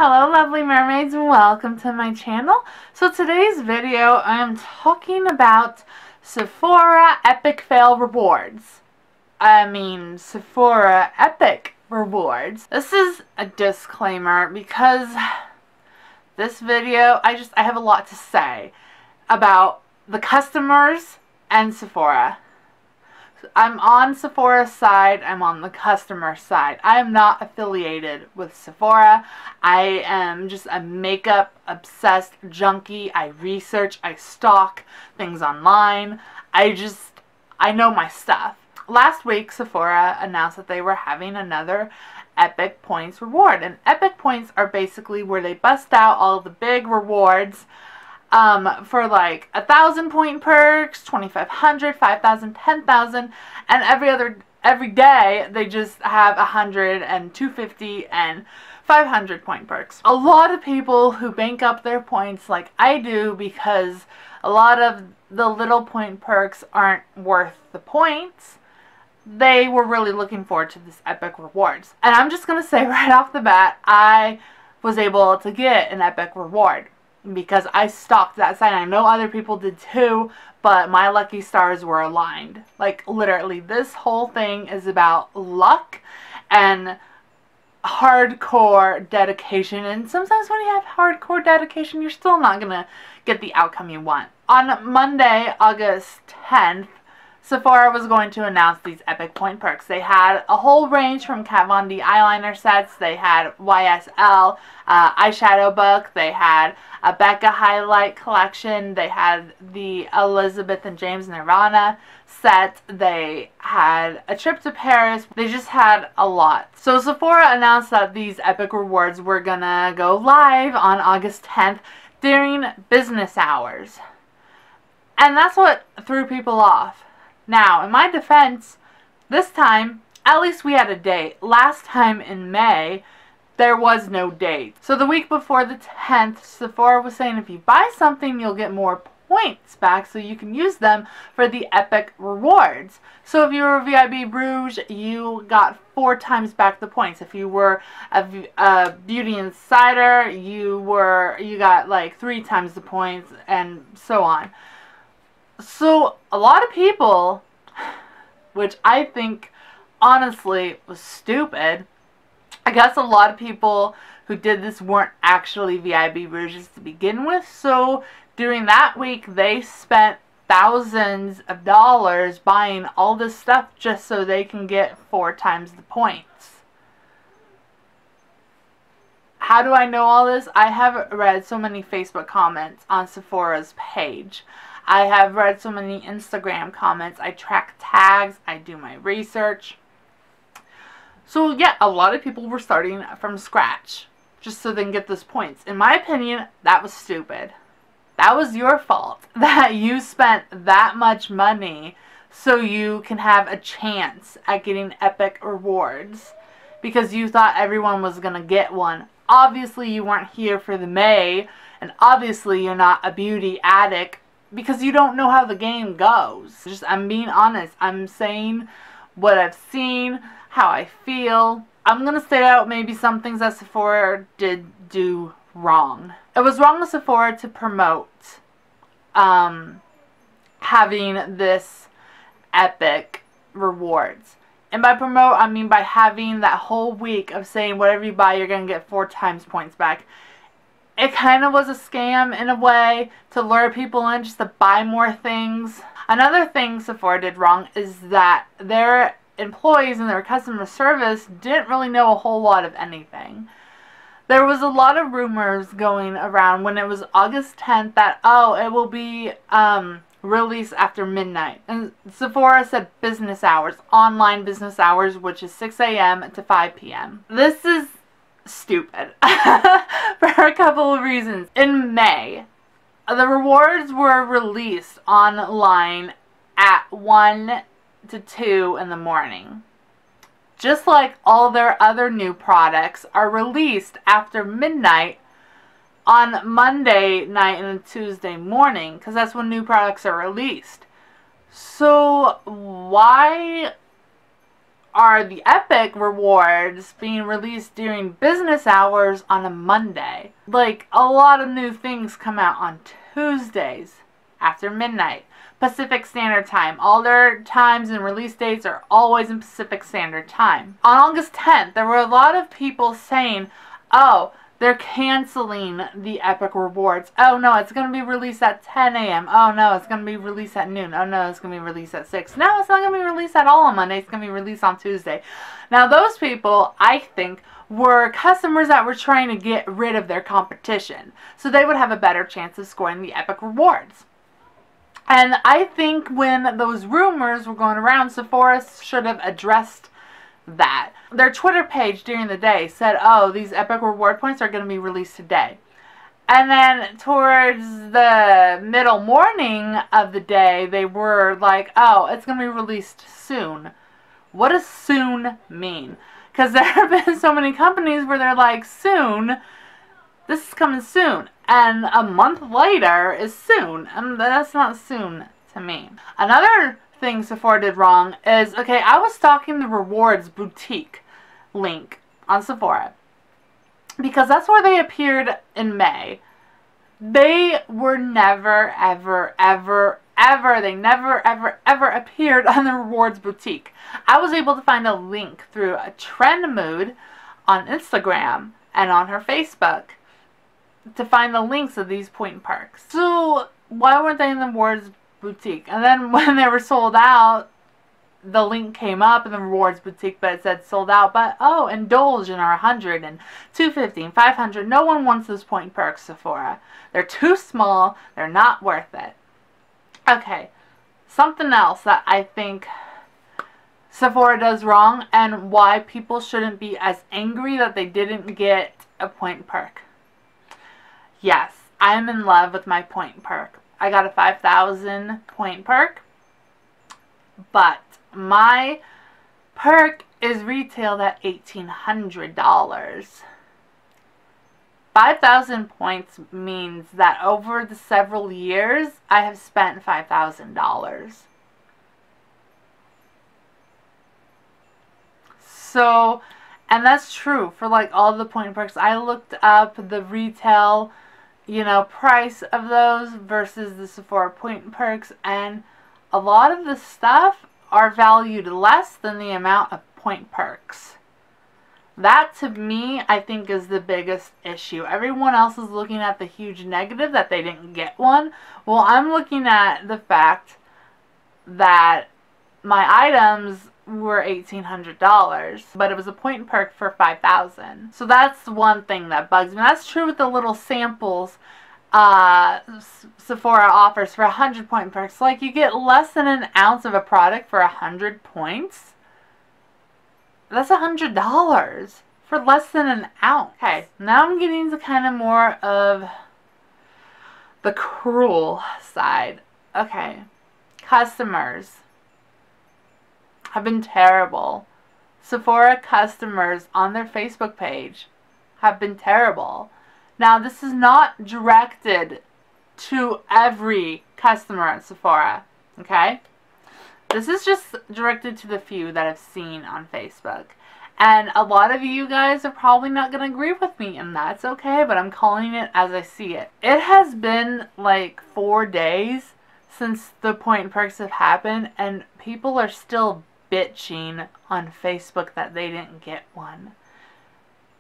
Hello lovely mermaids, and welcome to my channel. So today's video I am talking about Sephora Epic Fail Rewards. Sephora Epic Rewards. This is a disclaimer because this video, I have a lot to say about the customers and Sephora. I'm on Sephora's side, I'm on the customer side. I am not affiliated with Sephora. I am just a makeup obsessed junkie. I research, I stalk things online. I know my stuff. Last week, Sephora announced that they were having another Epic Points reward. And Epic Points are basically where they bust out all the big rewards for like 1,000 point perks, 2,500, 5,000, 10,000, and every day they just have 100 and 250 and 500 point perks. A lot of people who bank up their points like I do, because a lot of the little point perks aren't worth the points. They were really looking forward to this Epic Rewards. And I'm just going to say right off the bat, I was able to get an Epic Reward because I stalked that site. I know other people did too, but my lucky stars were aligned. Like literally, this whole thing is about luck and hardcore dedication. And sometimes when you have hardcore dedication, you're still not gonna get the outcome you want. On Monday, August 10th, Sephora was going to announce these Epic Point perks. They had a whole range from Kat Von D eyeliner sets. They had YSL eyeshadow book. They had a Becca highlight collection. They had the Elizabeth and James Nirvana set. They had a trip to Paris. They just had a lot. So Sephora announced that these Epic Rewards were gonna go live on August 10th during business hours. And that's what threw people off. Now, in my defense, this time, at least we had a date. Last time in May, there was no date. So the week before the 10th, Sephora was saying if you buy something, you'll get more points back so you can use them for the Epic Rewards. So if you were a VIB Rouge, you got 4 times back the points. If you were a Beauty Insider, you got like 3 times the points, and so on. So a lot of people, which I think honestly was stupid, I guess a lot of people who did this weren't actually VIB Rouges to begin with, so during that week they spent thousands of dollars buying all this stuff just so they can get 4 times the points. How do I know all this? I have read so many Facebook comments on Sephora's page. I have read so many Instagram comments. I track tags. I do my research. So yeah, a lot of people were starting from scratch just so they can get those points. In my opinion, that was stupid. That was your fault that you spent that much money so you can have a chance at getting Epic Rewards because you thought everyone was going to get one. Obviously, you weren't here for the May, and obviously you're not a beauty addict, because you don't know how the game goes. I'm being honest. I'm saying what I've seen, how I feel. I'm going to state out maybe some things that Sephora did do wrong. It was wrong of Sephora to promote having this Epic Rewards. And by promote, I mean by having that whole week of saying whatever you buy, you're going to get 4 times points back. It kind of was a scam in a way to lure people in just to buy more things. Another thing Sephora did wrong is that their employees and their customer service didn't really know a whole lot of anything. There was a lot of rumors going around when it was August 10th that, oh, it will be released after midnight. And Sephora said business hours, online business hours, which is 6 a.m. to 5 p.m. This is stupid for a couple of reasons. In May, the rewards were released online at 1 to 2 in the morning. Just like all their other new products are released after midnight on Monday night and Tuesday morning, because that's when new products are released. So why are the Epic rewards being released during business hours on a Monday. Like, a lot of new things come out on Tuesdays after midnight. Pacific Standard Time. All their times and release dates are always in Pacific Standard Time. On August 10th, there were a lot of people saying, oh, they're canceling the Epic rewards. Oh no, it's going to be released at 10 a.m. Oh no, it's going to be released at noon. Oh no, it's going to be released at 6. No, it's not going to be released at all on Monday. It's going to be released on Tuesday. Now those people, I think, were customers that were trying to get rid of their competition, so they would have a better chance of scoring the Epic rewards. And I think when those rumors were going around, Sephora should have addressed that. Their Twitter page during the day said, oh, these Epic reward points are going to be released today. And then towards the middle morning of the day, they were like, oh, it's going to be released soon. What does soon mean? Because there have been so many companies where they're like, soon, this is coming soon. And a month later is soon. And that's not soon to me. Another thing Sephora did wrong is, okay, I was stalking the rewards boutique link on Sephora because that's where they appeared in May. They were never, ever, ever, ever, they never, ever, ever appeared on the rewards boutique. I was able to find a link through a trend mood on Instagram and on her Facebook to find the links of these point perks. So why weren't they in the rewards boutique? And then when they were sold out, the link came up in the rewards boutique, but it said sold out. But oh, indulge in our 100 and 250 and 500. No one wants those point perks, Sephora. They're too small. They're not worth it. Okay, something else that I think Sephora does wrong and why people shouldn't be as angry that they didn't get a point perk. Yes, I'm in love with my point perk. I got a 5,000 point perk, but my perk is retailed at $1,800. 5,000 points means that over the several years, I have spent $5,000. So, and that's true for like all the point perks. I looked up the retail, price of those versus the Sephora point perks, and a lot of the stuff are valued less than the amount of point perks. That, to me, I think is the biggest issue. Everyone else is looking at the huge negative that they didn't get one. Well, I'm looking at the fact that my items were $1,800, but it was a point perk for $5,000. So that's one thing that bugs me. That's true with the little samples Sephora offers for 100 point perks. Like, you get less than an ounce of a product for 100 points. That's $100 for less than an ounce. Okay, now I'm getting to kind of more of the cruel side. Okay, customers have been terrible. Sephora customers on their Facebook page have been terrible. Now, this is not directed to every customer at Sephora, okay? This is just directed to the few that I've seen on Facebook. And a lot of you guys are probably not going to agree with me, and that's okay, but I'm calling it as I see it. It has been like 4 days since the point perks have happened, and people are still bitching on Facebook that they didn't get one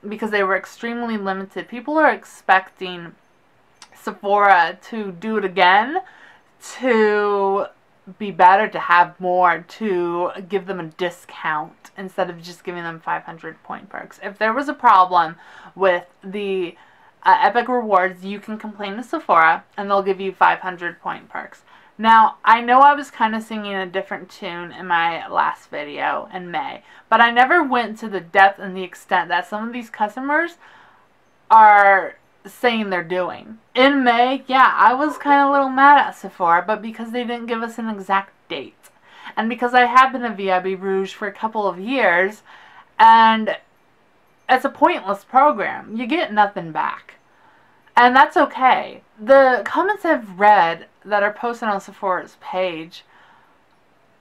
because they were extremely limited. People are expecting Sephora to do it again, to be better, to have more, to give them a discount instead of just giving them 500 point perks. If there was a problem with the Epic rewards, you can complain to Sephora and they'll give you 500 point perks. Now, I know I was kind of singing a different tune in my last video in May, but I never went to the depth and the extent that some of these customers are saying they're doing. In May, yeah, I was kind of a little mad at Sephora, but because they didn't give us an exact date. And because I have been a VIB Rouge for a couple of years, and it's a pointless program. You get nothing back. And that's okay. The comments I've read that are posted on Sephora's page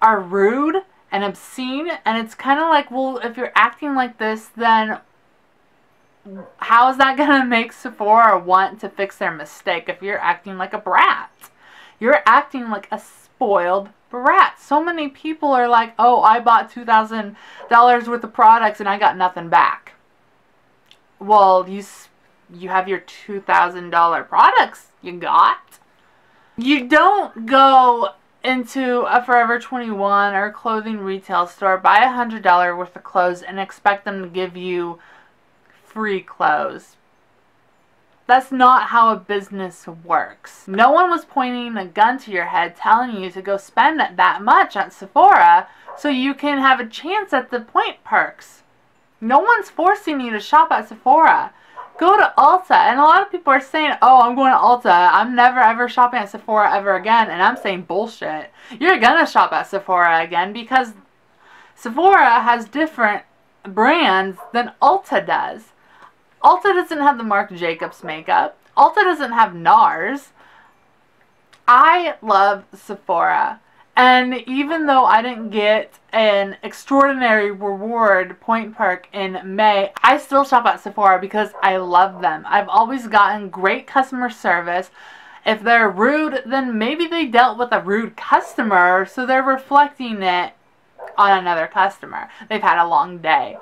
are rude and obscene, and it's kind of like, well, if you're acting like this, then how is that going to make Sephora want to fix their mistake if you're acting like a brat? You're acting like a spoiled brat. So many people are like, oh, I bought $2,000 worth of products and I got nothing back. Well, you have your $2,000 products you got. You don't go into a Forever 21 or a clothing retail store, buy $100 worth of clothes and expect them to give you free clothes. That's not how a business works. No one was pointing a gun to your head telling you to go spend that much at Sephora so you can have a chance at the point perks. No one's forcing you to shop at Sephora. Go to Ulta. And a lot of people are saying, oh, I'm going to Ulta. I'm never ever shopping at Sephora ever again. And I'm saying bullshit. You're going to shop at Sephora again because Sephora has different brands than Ulta does. Ulta doesn't have the Marc Jacobs makeup. Ulta doesn't have NARS. I love Sephora. And even though I didn't get an extraordinary reward point perk in May, I still shop at Sephora because I love them. I've always gotten great customer service. If they're rude, then maybe they dealt with a rude customer, so they're reflecting it on another customer. They've had a long day.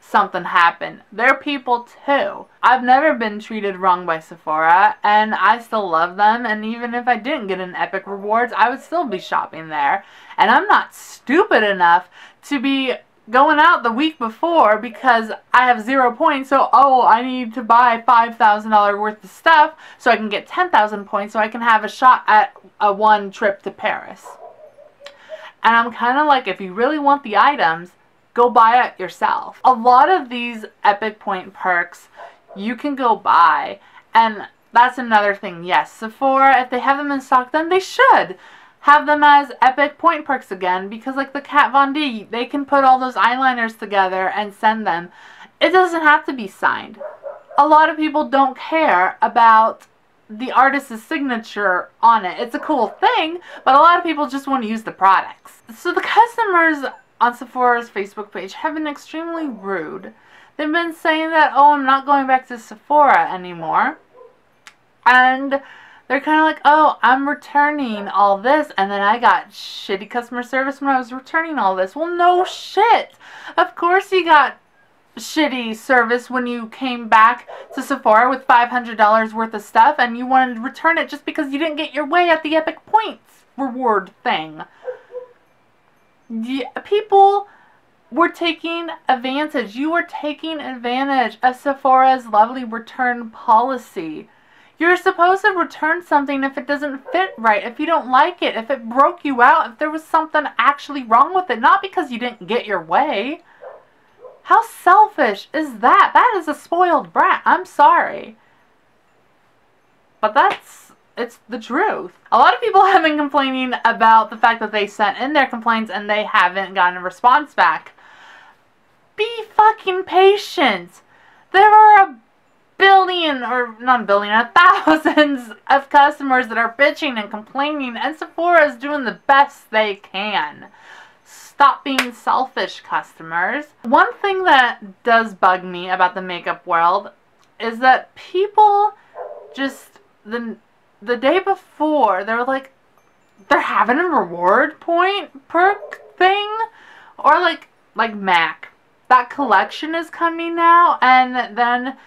Something happened. They're people too. I've never been treated wrong by Sephora, and I still love them, and even if I didn't get an Epic Rewards, I would still be shopping there. And I'm not stupid enough to be going out the week before because I have 0 points, so oh, I need to buy $5,000 worth of stuff so I can get 10,000 points so I can have a shot at a one trip to Paris. And I'm kind of like, if you really want the items, go buy it yourself. A lot of these Epic Point perks you can go buy, and that's another thing. Yes, Sephora, if they have them in stock, then they should have them as Epic Point perks again, because like the Kat Von D, they can put all those eyeliners together and send them. It doesn't have to be signed. A lot of people don't care about the artist's signature on it. It's a cool thing, but a lot of people just want to use the products. So the customers on Sephora's Facebook page have been extremely rude. They've been saying that, oh, I'm not going back to Sephora anymore. And they're kind of like, oh, I'm returning all this, and then I got shitty customer service when I was returning all this. Well, no shit. Of course you got shitty service when you came back to Sephora with $500 worth of stuff and you wanted to return it just because you didn't get your way at the Epic Points reward thing. Yeah, people were taking advantage. You were taking advantage of Sephora's lovely return policy. You're supposed to return something if it doesn't fit right, if you don't like it, if it broke you out, if there was something actually wrong with it, not because you didn't get your way. How selfish is that? That is a spoiled brat. I'm sorry. But it's the truth. A lot of people have been complaining about the fact that they sent in their complaints and they haven't gotten a response back. Be fucking patient. There are a billion, or not a billion, thousands of customers that are bitching and complaining, and Sephora is doing the best they can. Stop being selfish, customers. One thing that does bug me about the makeup world is that people just, the day before, they're like, they're having a reward point perk thing, or like MAC. That collection is coming now, and then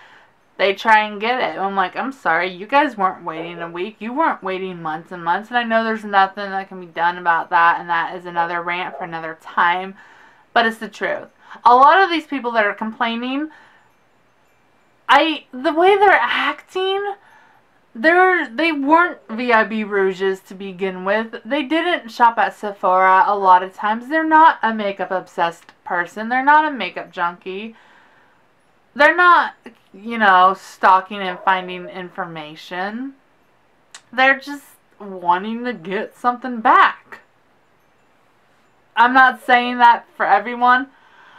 they try and get it. I'm like, I'm sorry, you guys weren't waiting a week. You weren't waiting months and months, and I know there's nothing that can be done about that, and that is another rant for another time, but it's the truth. A lot of these people that are complaining, the way they're acting, they weren't VIB Rouges to begin with. They didn't shop at Sephora a lot of times. They're not a makeup obsessed person. They're not a makeup junkie. They're not, you know, stalking and finding information. They're just wanting to get something back. I'm not saying that for everyone.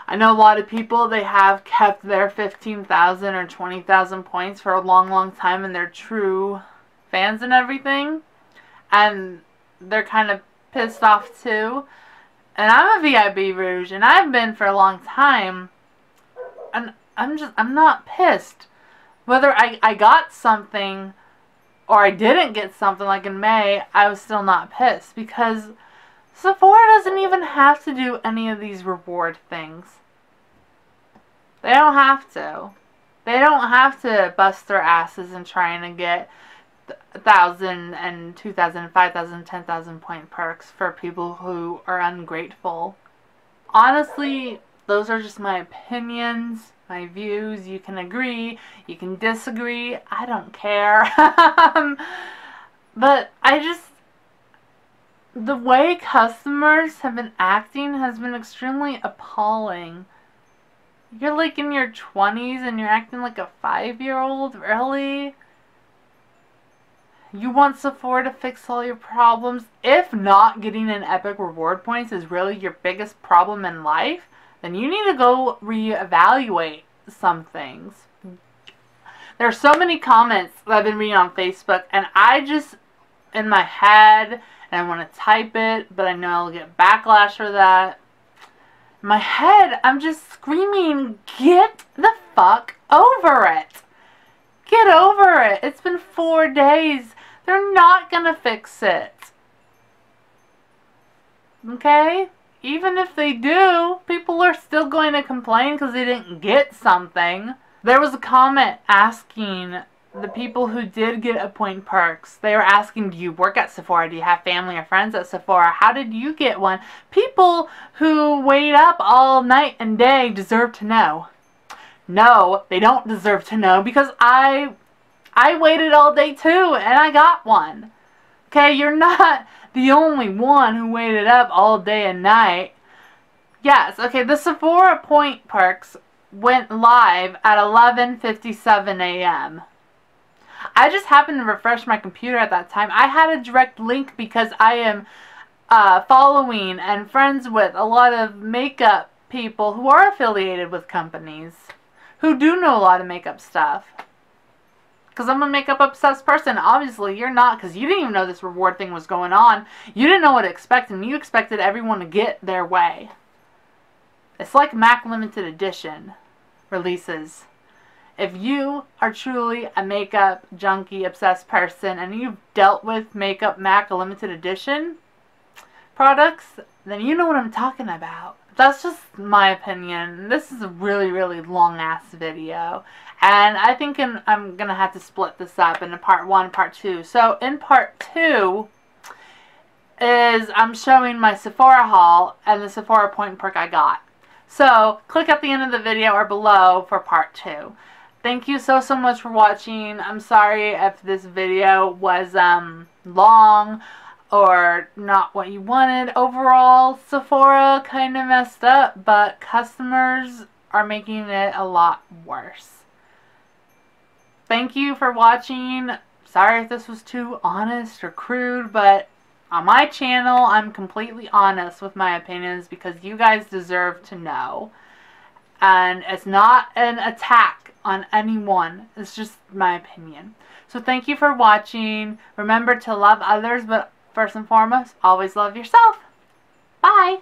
I know a lot of people, they have kept their 15,000 or 20,000 points for a long, long time, and they're true fans and everything. And they're kind of pissed off too. And I'm a VIB Rouge, and I've been for a long time. And I'm not pissed. Whether I got something or I didn't get something, like in May, I was still not pissed. Because Sephora doesn't even have to do any of these reward things. They don't have to. They don't have to bust their asses in trying to get 1,000 and 2,000, 5,000, 10,000 point perks for people who are ungrateful. Honestly, those are just my opinions, my views. You can agree, you can disagree. I don't care. But the way customers have been acting has been extremely appalling. You're like in your 20s and you're acting like a 5-year-old? Really? You want Sephora to fix all your problems? If not getting an epic reward points is really your biggest problem in life, then you need to go reevaluate some things. There are so many comments that I've been reading on Facebook, and I just, in my head, and I want to type it, but I know I'll get backlash for that. In my head, I'm just screaming, get the fuck over it. Get over it. It's been 4 days. They're not gonna fix it. Okay? Even if they do, people are still going to complain because they didn't get something. There was a comment asking the people who did get a point perks. They were asking, do you work at Sephora? Do you have family or friends at Sephora? How did you get one? People who wait up all night and day deserve to know. No, they don't deserve to know because I waited all day too and I got one. Okay, you're not the only one who waited up all day and night. Yes, okay, the Sephora point perks went live at 11:57 a.m. I just happened to refresh my computer at that time. I had a direct link because I am following and friends with a lot of makeup people who are affiliated with companies who do know a lot of makeup stuff. Because I'm a makeup obsessed person. Obviously, you're not, because you didn't even know this reward thing was going on. You didn't know what to expect, and you expected everyone to get their way. It's like MAC limited edition releases. If you are truly a makeup junkie obsessed person and you've dealt with makeup MAC limited edition products, then you know what I'm talking about. That's just my opinion. This is a really, really long ass video. And I think I'm going to have to split this up into part 1, part 2. So in part 2 is I'm showing my Sephora haul and the Sephora point perk I got. So click at the end of the video or below for part 2. Thank you so much for watching. I'm sorry if this video was long or not what you wanted. Overall, Sephora kind of messed up, but customers are making it a lot worse. Thank you for watching. Sorry if this was too honest or crude, but on my channel, I'm completely honest with my opinions because you guys deserve to know. And it's not an attack on anyone. It's just my opinion. So thank you for watching. Remember to love others, but first and foremost, always love yourself. Bye!